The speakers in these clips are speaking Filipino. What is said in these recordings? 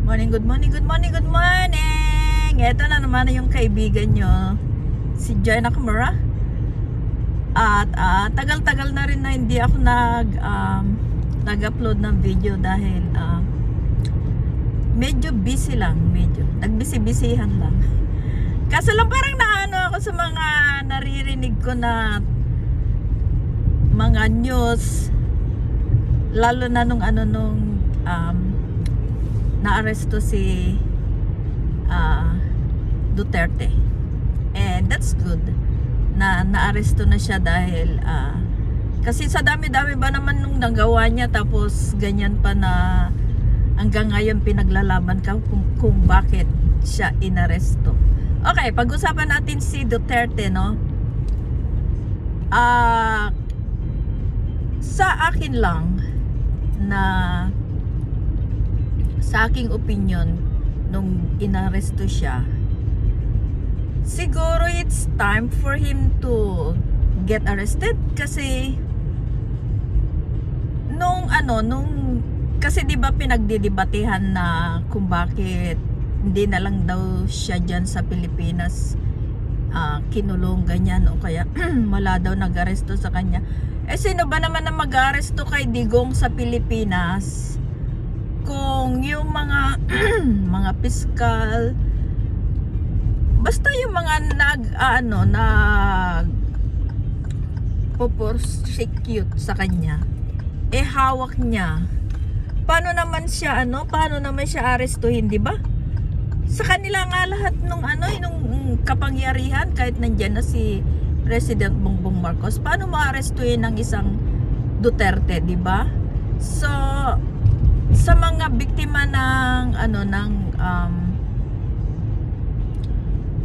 Morning, good morning, good morning, good morning. Ito na naman yung kaibigan nyo, si Joy Nakamura. At tagal-tagal na rin na hindi ako nag-upload ng video dahil medyo busy lang, nagbisi-bisihan lang. Kaso lang parang naano ako sa mga naririnig ko na mga news, lalo na nung naaresto si Duterte. And that's good na naaresto na siya dahil kasi sa dami-dami ba naman nung nagawa niya, tapos ganyan pa na hanggang ngayon pinaglalaban ka kung bakit siya inaresto. Okay, pag-usapan natin si Duterte, no? Sa akin lang na sa aking opinion, nung inaresto siya, siguro it's time for him to get arrested kasi kasi 'di ba pinagdidebatehan na kung bakit hindi na lang daw siya diyan sa Pilipinas kinulong ganyan, o kaya wala daw nag-aresto sa kanya. Sino ba naman na mag-aresto kay Digong sa Pilipinas kung yung mga mga piskal, basta yung mga nag prosecute sa kanya, hawak niya, paano naman siya arestuhin, di ba? Sa kanila nga lahat nung kapangyarihan, kahit nandiyan na si President Bongbong Marcos, paano maarestuhin ng isang Duterte, di ba? So sa mga biktima ng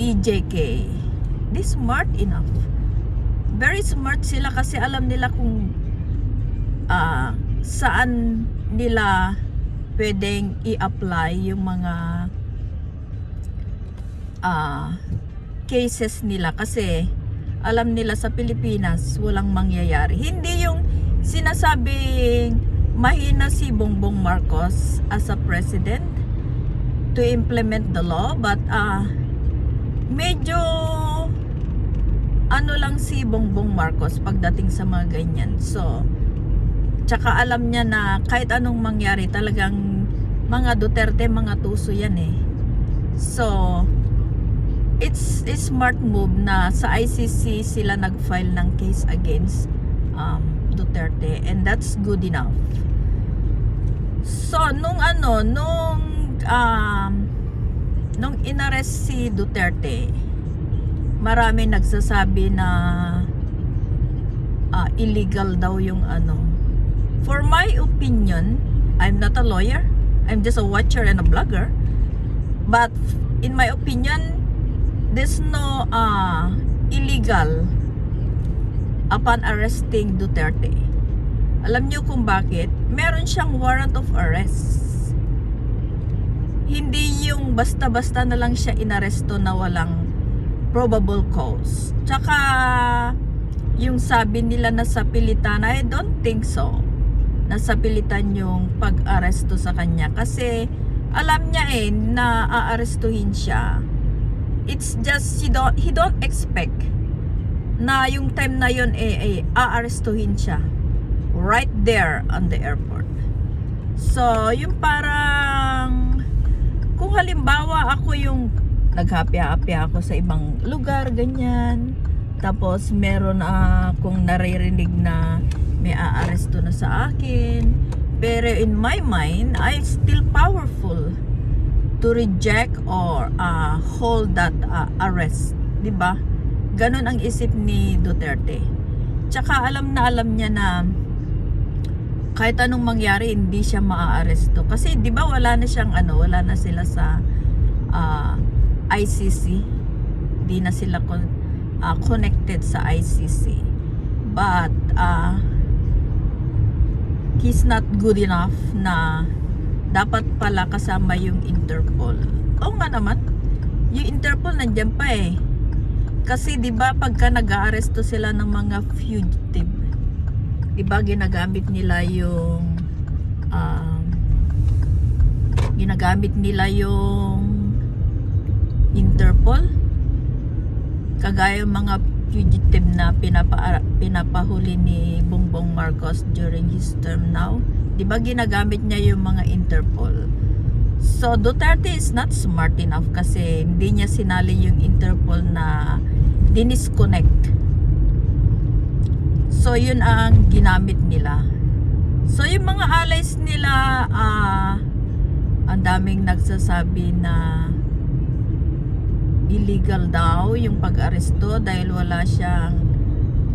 EJK, they smart enough, very smart sila, kasi alam nila kung saan nila pwedeng i-apply yung mga cases nila, kasi alam nila sa Pilipinas walang mangyayari. Hindi yung sinasabing mahina si Bongbong Marcos as a president to implement the law, but medyo lang si Bongbong Marcos pagdating sa mga ganyan. So tsaka alam niya na kahit anong mangyari, talagang mga Duterte, mga tuso yan eh. So it's a smart move na sa ICC sila nag-file ng case against Duterte, and that's good enough. So nung inarrest si Duterte, marami nagsasabi na illegal daw yung For my opinion, I'm not a lawyer, I'm just a watcher and a blogger, but in my opinion, there's no illegal upon arresting Duterte. Alam niyo kung bakit? Meron siyang warrant of arrest. Hindi yung basta-basta na lang siya inaresto na walang probable cause. Tsaka yung sabi nila na sapilitan, I don't think so. Nasapilitan yung pag-aresto sa kanya, kasi alam niya na aarestuhin siya. It's just he don't expect na yung time na yun aarestuhin siya right there on the airport. So yung parang kung halimbawa ako yung naghapya-apya ako sa ibang lugar ganyan, tapos meron akong naririnig na may aaresto na sa akin, pero in my mind I still powerful to reject or hold that arrest, di ba? Ganon ang isip ni Duterte. Tsaka alam niya na kahit anong mangyari hindi siya maaaresto, kasi di ba wala na sila sa ICC, di na sila connected sa ICC, but he's not good enough na dapat pala kasama yung Interpol. Oo nga naman, yung Interpol nandiyan pa kasi 'di ba pagka nag-aaresto sila ng mga fugitive, 'di ba ginagamit nila yung Ginagamit nila yung Interpol, kagaya mga fugitive na pinapahuli ni Bongbong Marcos during his term now. Di ba ginagamit niya yung mga Interpol? So Duterte is not smart enough kasi hindi niya sinali yung Interpol na dinisconnect. So yun ang ginamit nila. So yung mga allies nila, ang daming nagsasabi na illegal daw yung pag-aresto dahil wala siyang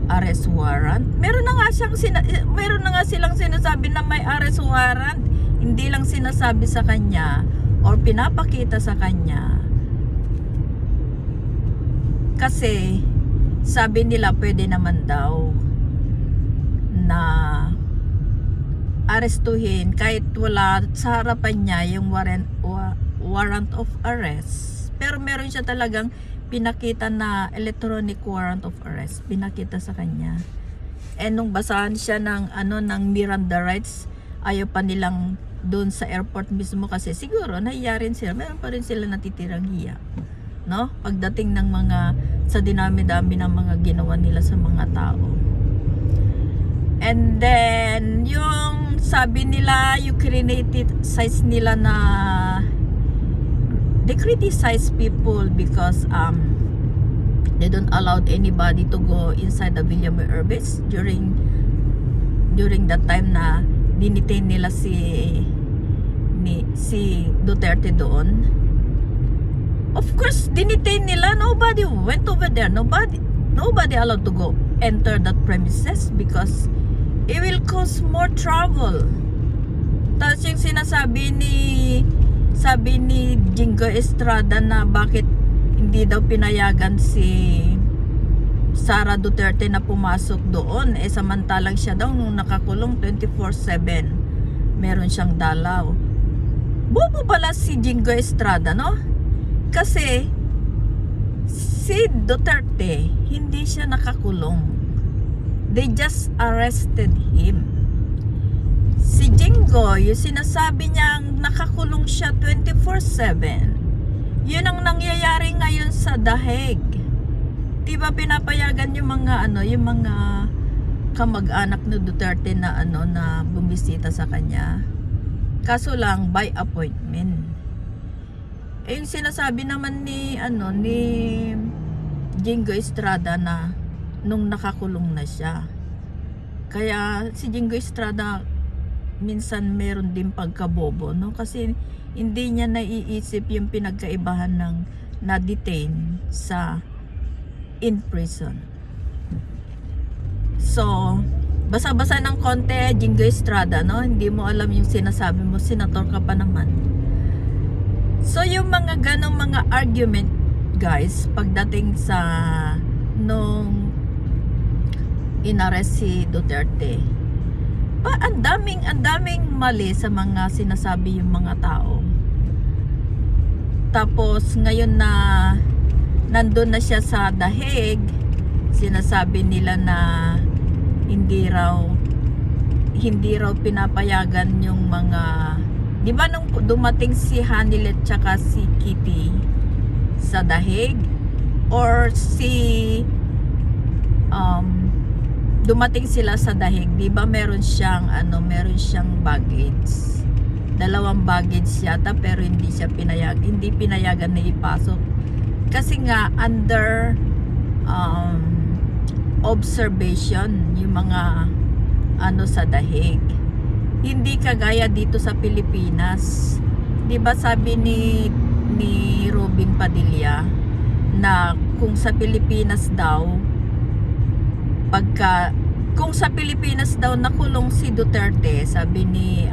arrest warrant. Meron na nga silang sinasabi na may arrest warrant. Hindi lang sinasabi sa kanya or pinapakita sa kanya. Kasi sabi nila pwede naman daw na arestuhin kahit wala sa harapan niya yung warrant of arrest. Pero meron siya talagang pinakita na electronic warrant of arrest. Pinakita sa kanya. And nung basahan siya ng Miranda rights, ayaw pa nilang doon sa airport mismo kasi siguro nahiya rin sila. Meron pa rin sila natitirang hiya. No? Pagdating ng sa dinami-dami ng mga ginawa nila sa mga tao. And then, yung sabi nila, yung criticize nila na they criticize people because they don't allow anybody to go inside the Villanueva Air Base during that time na dinitain nila si Duterte doon. Of course, dinitain nila. Nobody went over there. Nobody allowed to go enter that premises because it will cause more trouble. Tapos yung sinasabi ni Jingo Estrada na bakit hindi daw pinayagan si Sara Duterte na pumasok doon, samantalang siya daw nung nakakulong 24/7 meron siyang dalaw. Bobo pala si Jingo Estrada, no? Kasi si Duterte hindi siya nakakulong, they just arrested him. Si Jingo, yung sinasabi niyang nakakulong siya 24/7. Yun ang nangyayari ngayon sa The Hague. Diba pinapayagan yung mga kamag-anak ni Duterte na na bumisita sa kanya. Kaso lang by appointment. Yung sinasabi naman ni Jingo Estrada na nung nakakulong na siya. Kaya si Jingo Estrada minsan meron din pagkabobo, no? Kasi hindi niya naiisip yung pinagkaibahan ng na-detain sa in prison. So, basa-basa ng konti, Jingo Estrada, no? Hindi mo alam yung sinasabi mo, senator ka pa naman. So, yung mga ganong mga argument, guys, pagdating sa nung inarest si Duterte, ang daming mali sa mga sinasabi yung mga tao. Tapos ngayon na nandun na siya sa The Hague, sinasabi nila na hindi raw pinapayagan yung mga, di ba nung dumating si Hanilet tsaka si Kitty sa The Hague, or dumating sila sa The Hague, di ba meron siyang baggage. 2 baggage yata, pero hindi pinayagan na ipasok. Kasi nga under observation yung mga sa The Hague. Hindi kagaya dito sa Pilipinas. Di ba sabi ni Robin Padilla na kung sa Pilipinas daw kung sa Pilipinas daw nakulong si Duterte, sabi ni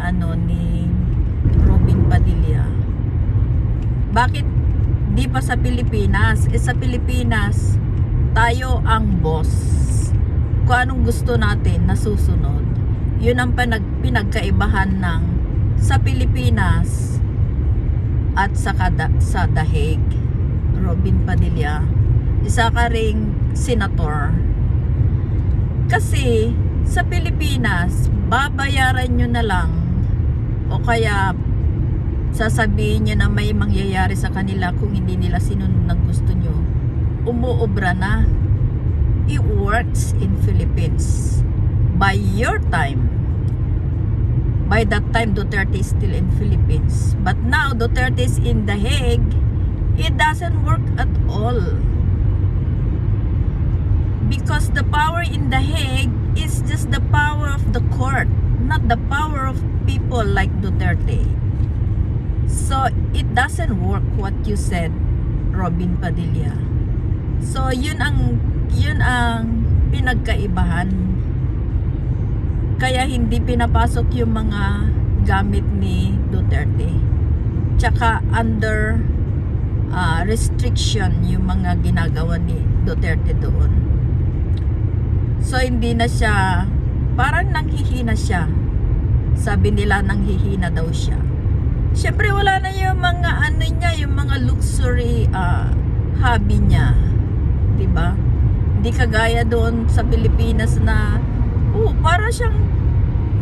Robin Padilla, bakit di pa sa Pilipinas? Sa Pilipinas tayo ang boss. Kung anong gusto natin nasusunod. Yun ang pinagkaibahan ng sa Pilipinas at sa The Hague. Robin Padilla, isa ka ring senator. Kasi sa Pilipinas, babayaran nyo na lang o kaya sasabihin nyo na may mangyayari sa kanila kung hindi nila sinunod ng gusto nyo, umuobra na. It works in Philippines. By your time, by that time Duterte is still in Philippines, but now Duterte is in The Hague. It doesn't work at all, because the power in The Hague is just the power of the court, not the power of people like Duterte. So it doesn't work what you said, Robin Padilla. So yun ang pinagkaibahan. Kaya hindi pinapasok yung mga gamit ni Duterte. Tsaka under restriction yung mga ginagawa ni Duterte doon. So hindi na siya, parang nanghihina siya. Sabi nila nanghihina daw siya. Siyempre wala na yung mga ano niya, yung mga luxury hobby niya. 'Di ba? Hindi kagaya doon sa Pilipinas na para siyang,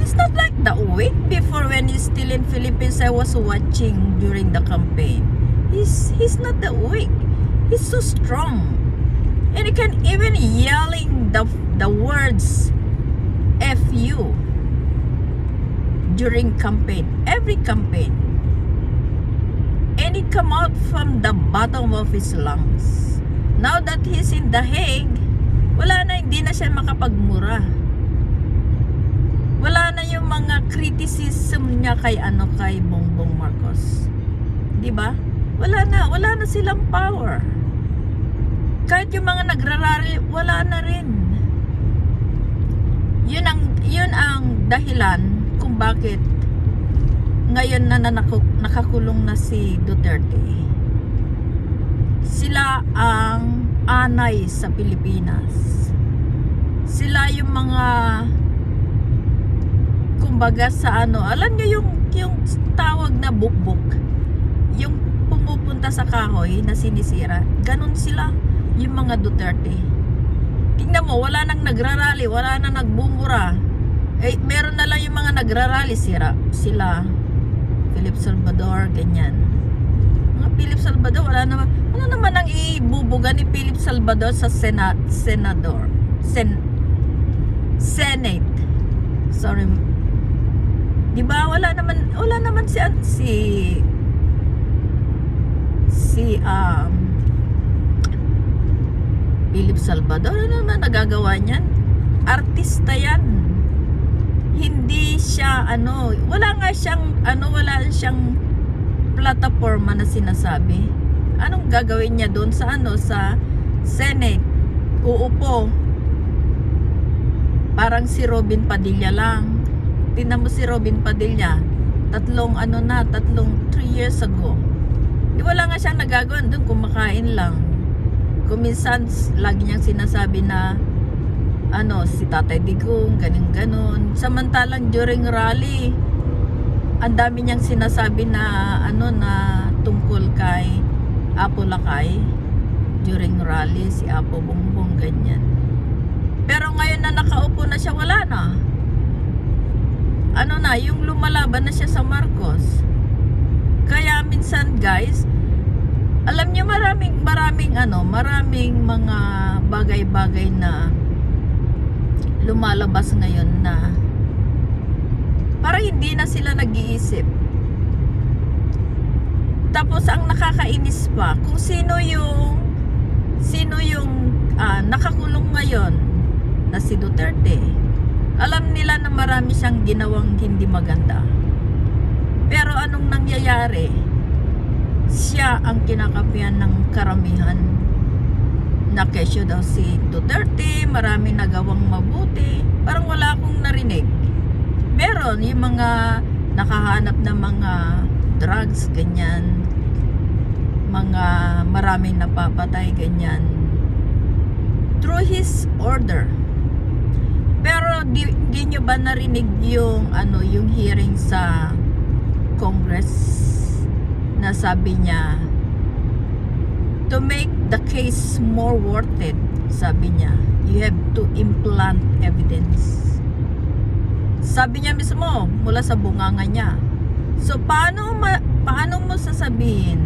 it's not like the week before when he's still in Philippines. I was watching during the campaign. He's not that weak. He's so strong. And he can even yelling the words FU during campaign, every campaign. And it come out from the bottom of his lungs. Now that he's in The Hague, wala na, hindi na siya makapagmura. Wala na yung mga criticism niya kay Bongbong Marcos. 'Di ba? Wala na silang power. Kahit yung mga nagrarally, wala na rin. Yun ang dahilan kung bakit ngayon na nakakulong na si Duterte. Sila ang anay sa Pilipinas. Sila yung mga, kumbaga sa alam nyo yung tawag na bukbuk, yung pumupunta sa kahoy na sinisira, ganun sila yung mga Duterte. Tingnan mo, wala nang nagrarally, wala nang nagbumura. Meron na lang yung mga nagrarally, sila Philip Salvador, ganyan. Mga Philip Salvador, wala naman ang ibubuga ni Philip Salvador sa Senate. Sorry. 'Di ba? Wala naman si Philip Salvador. Ano naman nagagawa niyan? Artista 'yan. Hindi siya wala siyang plataforma na sinasabi. Anong gagawin niya doon sa sa Senate? Uupo. Parang si Robin Padilla lang. Tingnan mo si Robin Padilla. 3 years ago. Wala nga siyang nagagawa doon, kumakain lang. Kung minsan lagi niyang sinasabi na si Tatay Digong, ganun. Samantalang during rally, ang dami niyang sinasabi na na tungkol kay Apo Lakay. During rally, si Apo Bongbong, ganyan. Pero ngayon na nakaupo na siya, wala na. Yung lumalaban na siya sa Marcos. Kaya minsan guys, alam niyo maraming mga bagay-bagay na lumalabas ngayon na parang hindi na sila nag-iisip. Tapos ang nakakainis pa, kung sino yung nakakulong ngayon na si Duterte. Alam nila na marami siyang ginawang hindi maganda. Pero anong nangyayari? Siya ang kinakapihan ng karamihan. Na kesyo daw si Duterte, marami nagawang mabuti. Parang wala akong narinig. Meron yung mga nakahanap ng mga drugs, ganyan. Mga maraming napapatay, ganyan. Through his order. Pero di nyo ba narinig yung yung hearing sa Congress na sabi niya, to make the case more worth it, sabi niya, you have to implant evidence. Sabi niya mismo mula sa bunganga niya. So paano paano mo sasabihin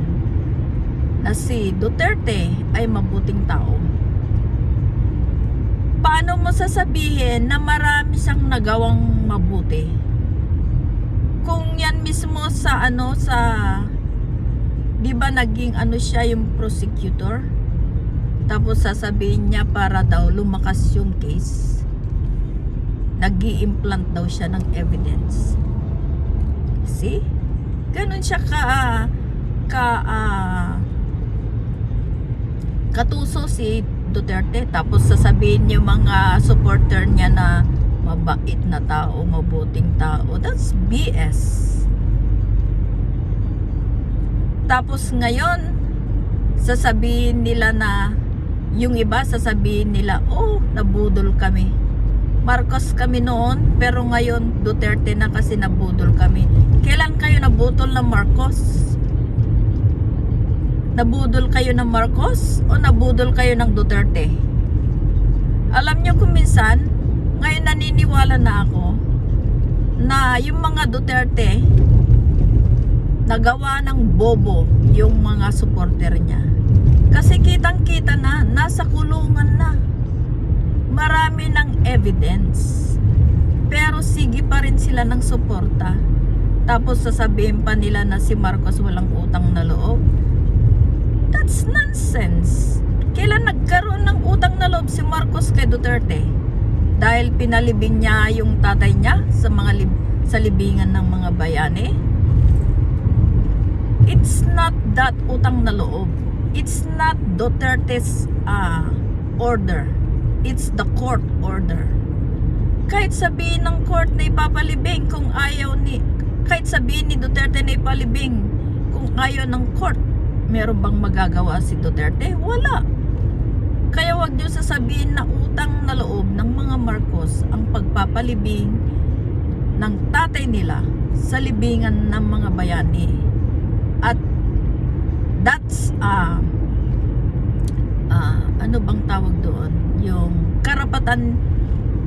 na si Duterte ay mabuting tao? Paano mo sasabihin na marami siyang nagawang mabuti? Kung yan mismo sa di ba naging siya yung prosecutor? Tapos sasabihin niya para daw lumakas yung case. Nag-i-implant daw siya ng evidence. See? Ganun siya katuso si Duterte. Tapos sasabihin niyo mga supporter niya na mabait na tao, mabuting tao. That's BS. Tapos ngayon sasabihin nila na yung iba sasabihin nila, oh, nabudol kami. Marcos kami noon, pero ngayon Duterte na kasi nabudol kami. Kailan kayo nabudol ng Marcos? Nabudol kayo ng Marcos o nabudol kayo ng Duterte? Alam nyo kung minsan, ngayon naniniwala na ako na yung mga Duterte nagawa ng bobo yung mga supporter niya. Kasi kitang-kita na, nasa kulungan na. Marami ng evidence. Pero sige pa rin sila ng suporta. Tapos sasabihin pa nila na si Marcos walang utang na loob. That's nonsense. Kailan nagkaroon ng utang na loob si Marcos kay Duterte? Dahil pinalibing niya yung tatay niya sa sa libingan ng mga bayani? It's not that utang na loob. It's not Duterte's order. It's the court order. Kahit sabihin ng court na ipapalibing kung ayaw kahit sabihin ni Duterte na ipalibing kung ayaw ng court, meron bang magagawa si Duterte? Wala. Kaya wag niyo sasabihin na utang na loob ng mga Marcos ang pagpapalibing ng tatay nila sa libingan ng mga bayani. At that's ano bang tawag doon? Yung karapatan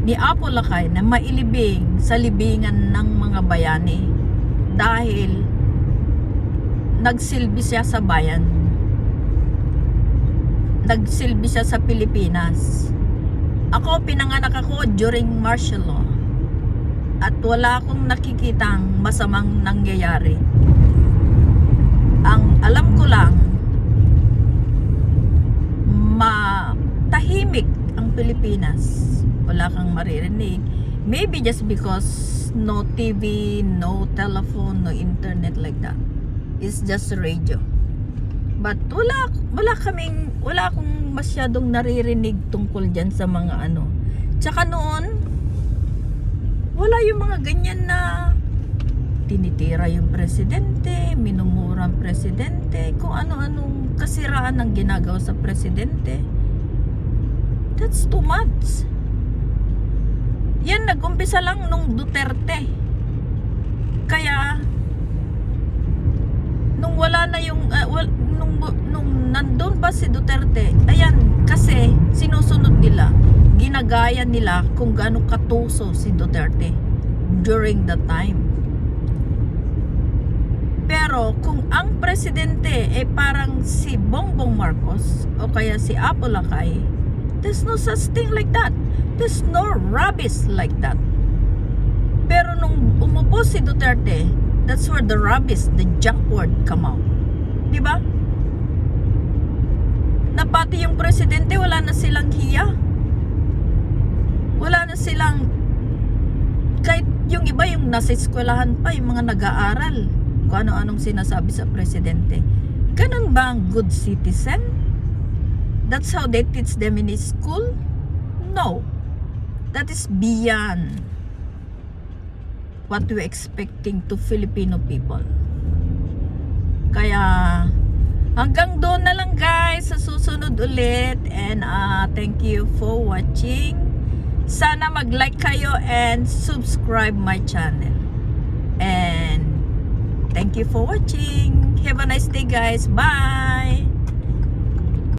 ni Apo Lakay na mailibing sa libingan ng mga bayani dahil nagsilbi siya sa bayan. Nagsilbi siya sa Pilipinas. Ako, pinanganak ako during martial law. At wala akong nakikitang masamang nangyayari. Ang alam ko lang, tahimik ang Pilipinas. Wala kang maririnig. Maybe just because no TV, no telephone, no internet like that. It's just radio. But wala akong masyadong naririnig tungkol dyan sa mga Tsaka noon, wala yung mga ganyan na tinitira yung presidente, minumura ang presidente, kung ano-anong kasiraan ang ginagawa sa presidente. That's too much. Yan, nag-umpisa lang nung Duterte. Kaya, nung wala na yung, nung nandun pa si Duterte, ayan, kasi sinusunod nila, ginagaya nila kung gaano katuso si Duterte during the time. Pero kung ang presidente parang si Bongbong Marcos o kaya si Apo Lakay, there's no such thing like that. There's no rubbish like that. Pero nung umupo si Duterte, that's where the rubbish, the junk word come out. Diba? Na pati yung presidente, wala na silang hiya. Wala na silang, kahit yung iba yung nasa eskwelahan pa, yung mga nag-aaral, kung ano-anong sinasabi sa presidente. Ganun ba ang good citizen? That's how they teach them in school? No. That is beyond what we're expecting to Filipino people. Kaya hanggang doon na lang guys, sa susunod ulit, and thank you for watching. Sana mag-like kayo and subscribe my channel. And thank you for watching. Have a nice day guys. Bye.